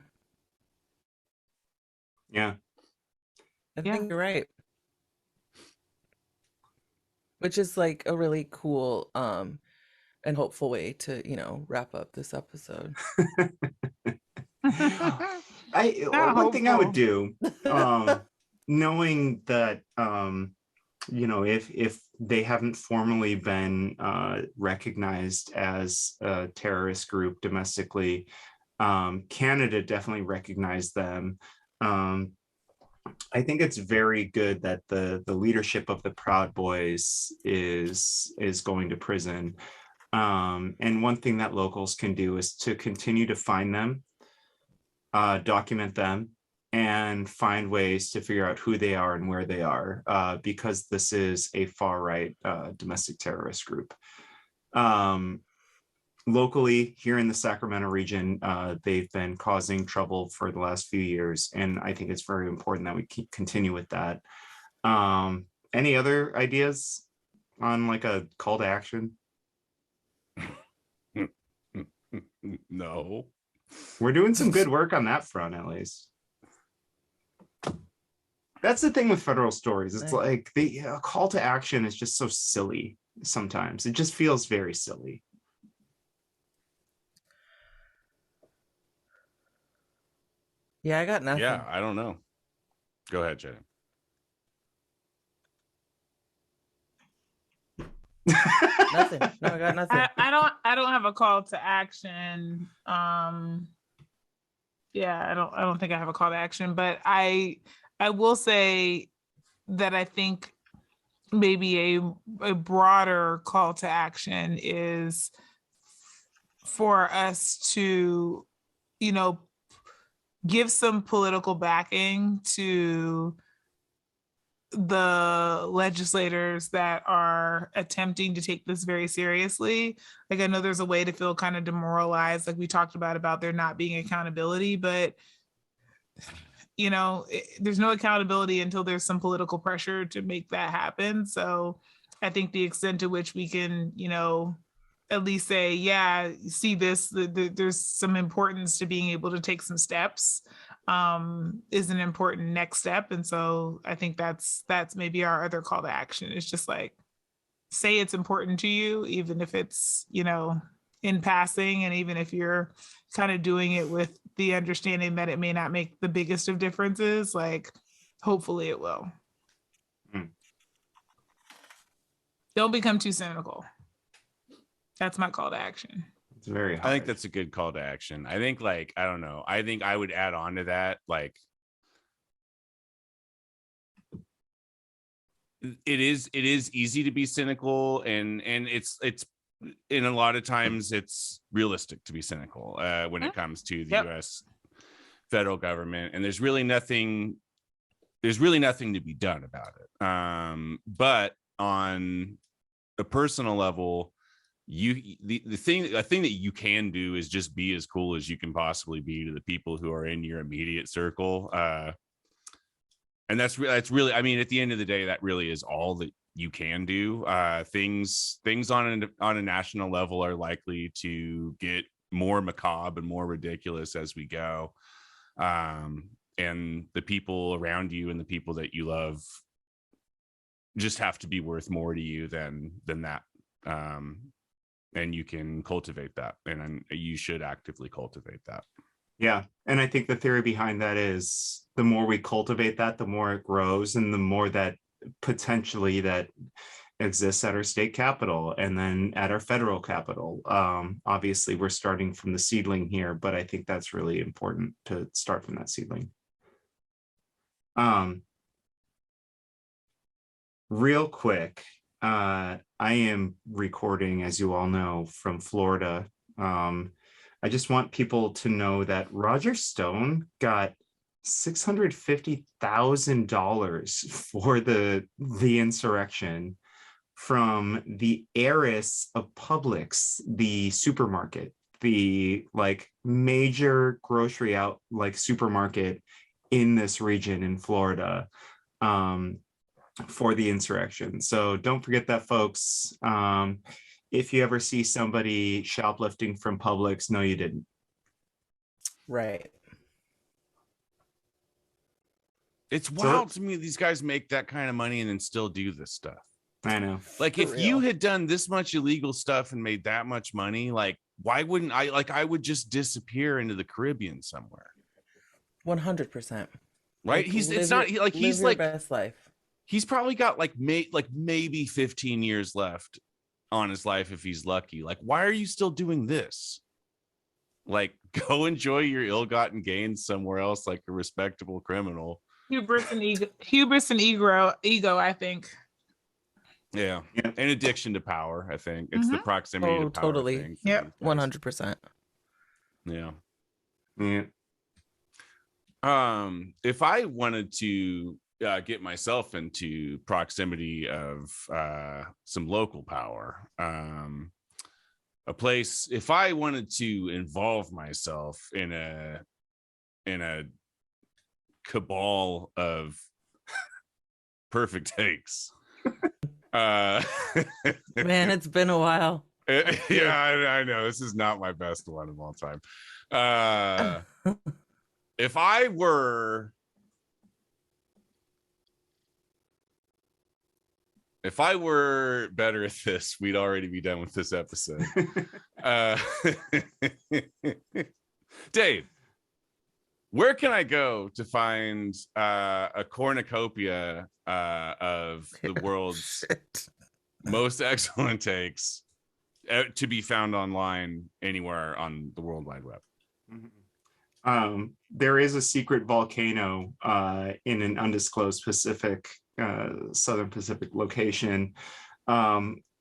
Yeah. I think you're right. Which is like a really cool and hopeful way to, wrap up this episode. One thing I would hopeful. do, knowing that if they haven't formally been recognized as a terrorist group domestically, Canada definitely recognized them. I think it's very good that the leadership of the Proud Boys is going to prison. And one thing that locals can do is to continue to find them, document them, and find ways to figure out who they are and where they are, because this is a far-right domestic terrorist group. Locally, here in the Sacramento region, they've been causing trouble for the last few years, and I think it's very important that we continue with that. Any other ideas on like a call to action? No. We're doing some good work on that front, at least. That's the thing with federal stories. It's like the call to action is just so silly sometimes. It just feels very silly. Yeah, I got nothing. Yeah, I don't know. Go ahead, Jenny. Nothing. No, I got nothing. I don't have a call to action. Yeah, I don't think I have a call to action, but I will say that I think maybe a broader call to action is for us to, give some political backing to the legislators that are attempting to take this very seriously. Like, I know there's a way to feel kind of demoralized, like we talked about there not being accountability, but there's no accountability until there's some political pressure to make that happen. So I think the extent to which we can, at least say, yeah, see this, there's some importance to being able to take some steps, is an important next step. And so I think that's maybe our other call to action. It's just like, say it's important to you, even if it's, in passing, and even if you're kind of doing it with the understanding that it may not make the biggest of differences, like hopefully it will. Don't become too cynical. That's my call to action. It's very hard. I think that's a good call to action. I think, like, I don't know. I think I would add on to that, like, it is easy to be cynical, and it's in a lot of times it's realistic to be cynical when it comes to the U.S. federal government, and there's really nothing to be done about it. But on a personal level, the thing that you can do is just be as cool as you can possibly be to the people who are in your immediate circle, and that's really, I mean, at the end of the day, that really is all that you can do. Things on a national level are likely to get more macabre and more ridiculous as we go, and the people around you and the people that you love just have to be worth more to you than that. And you can cultivate that, and you should actively cultivate that. Yeah. And I think the theory behind that is the more we cultivate that, the more it grows, and the more that potentially that exists at our state capital and then at our federal capital. Obviously, we're starting from the seedling here, but I think that's really important to start from that seedling. Real quick, I am recording, as you all know, from Florida. I just want people to know that Roger Stone got $650,000 for the insurrection from the heiress of Publix, the supermarket, the like major grocery supermarket in this region in Florida, for the insurrection. So don't forget that, folks. If you ever see somebody shoplifting from Publix, no, you didn't. Right. It's wild to me these guys make that kind of money and then still do this stuff. I know. Like, For if you real. had done this much illegal stuff and made that much money, like, why wouldn't I? Like, I would just disappear into the Caribbean somewhere, 100%. right? Like, It's not like live he's your like best life. he's probably got like maybe 15 years left on his life if he's lucky. Like, why are you still doing this? Like, go enjoy your ill-gotten gains somewhere else, like a respectable criminal. Hubris and ego, I think. Yeah. Yep. And addiction to power, I think. It's the proximity to power totally. thing. Yep. 100%. Yeah. Yeah. If I wanted to get myself into proximity of some local power, a place, if I wanted to involve myself in a cabal of perfect takes, Man, it's been a while. yeah, I know this is not my best one of all time. If I were better at this, we'd already be done with this episode. Dave, where can I go to find a cornucopia of the world's most excellent takes to be found online anywhere on the World Wide Web? There is a secret volcano in an undisclosed Southern Pacific location,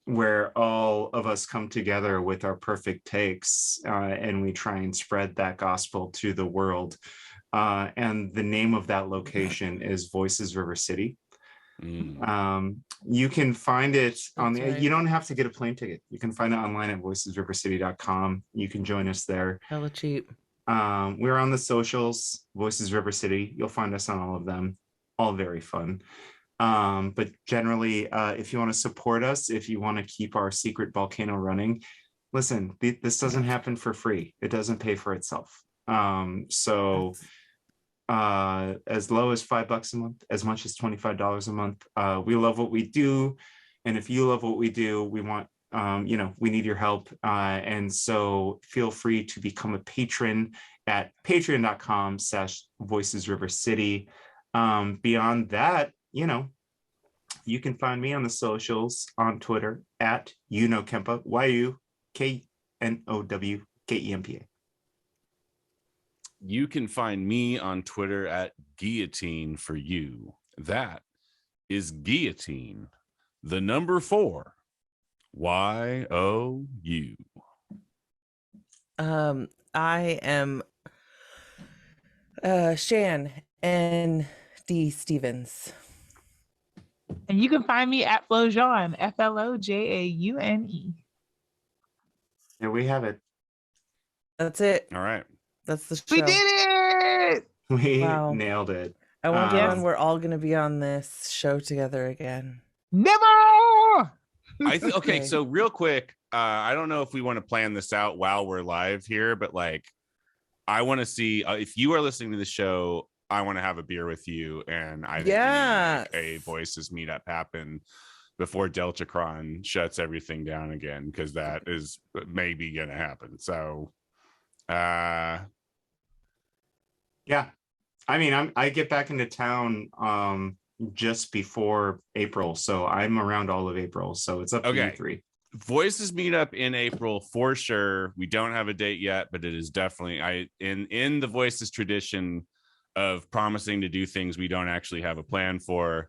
where all of us come together with our perfect takes, and we try and spread that gospel to the world. And the name of that location is Voices River City. You can find it on the, you don't have to get a plane ticket. You can find it online at voicesrivercity.com. You can join us there. Hella cheap. We're on the socials, Voices River City. You'll find us on all of them. All very fun. But generally, if you want to support us, if you want to keep our secret volcano running, listen, this doesn't happen for free. It doesn't pay for itself. So as low as $5 a month, as much as $25 a month. We love what we do. And if you love what we do, we want, we need your help. And so feel free to become a patron at patreon.com/voicesrivercity. Beyond that, you can find me on the socials on Twitter at Kempa, YUKNOWKEMPA. You can find me on Twitter at Guillotine for You. That is Guillotine, the number 4, YOU. I am Shan N.D. Stevens. And you can find me at Flojaune, FLOJAUNE. Yeah, we have it. That's it. All right. That's the show. We did it! We Wow. nailed it. I wonder Yes. when we're all going to be on this show together again. Never! Okay, so real quick, I don't know if we want to plan this out while we're live here, but like, I want to see if you are listening to the show, I want to have a beer with you, and I think we need to make a Voices meetup happen before Deltacron shuts everything down again, because that is maybe gonna happen. So yeah, I mean, I get back into town just before April, so I'm around all of April, so it's up to you three. Voices meetup in April for sure. We don't have a date yet, but it is definitely in the Voices tradition of promising to do things we don't actually have a plan for.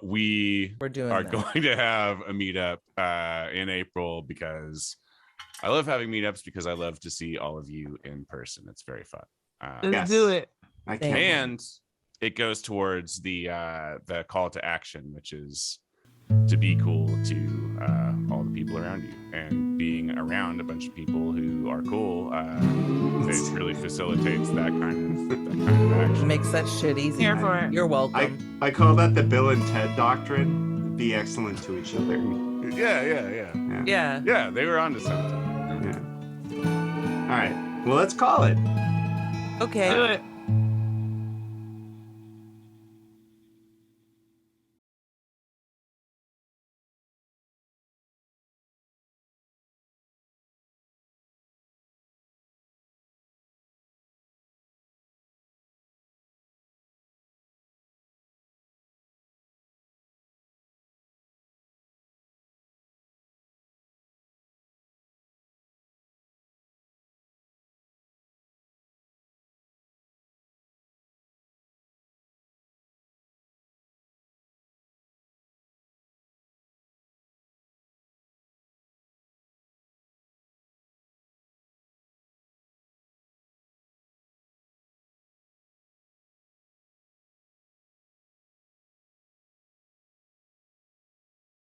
We are going to have a meetup in April, because I love having meetups, because I love to see all of you in person. It's very fun. Let's do it. I can't. And it goes towards the call to action, which is to be cool to all the people around you, and being around a bunch of people who are cool. It really facilitates that kind of action. Makes that shit easy. Here for it. You're welcome. I call that the Bill and Ted doctrine. Be excellent to each other. Yeah, they were onto something. Yeah. All right. Well, let's call it. Okay. Do it.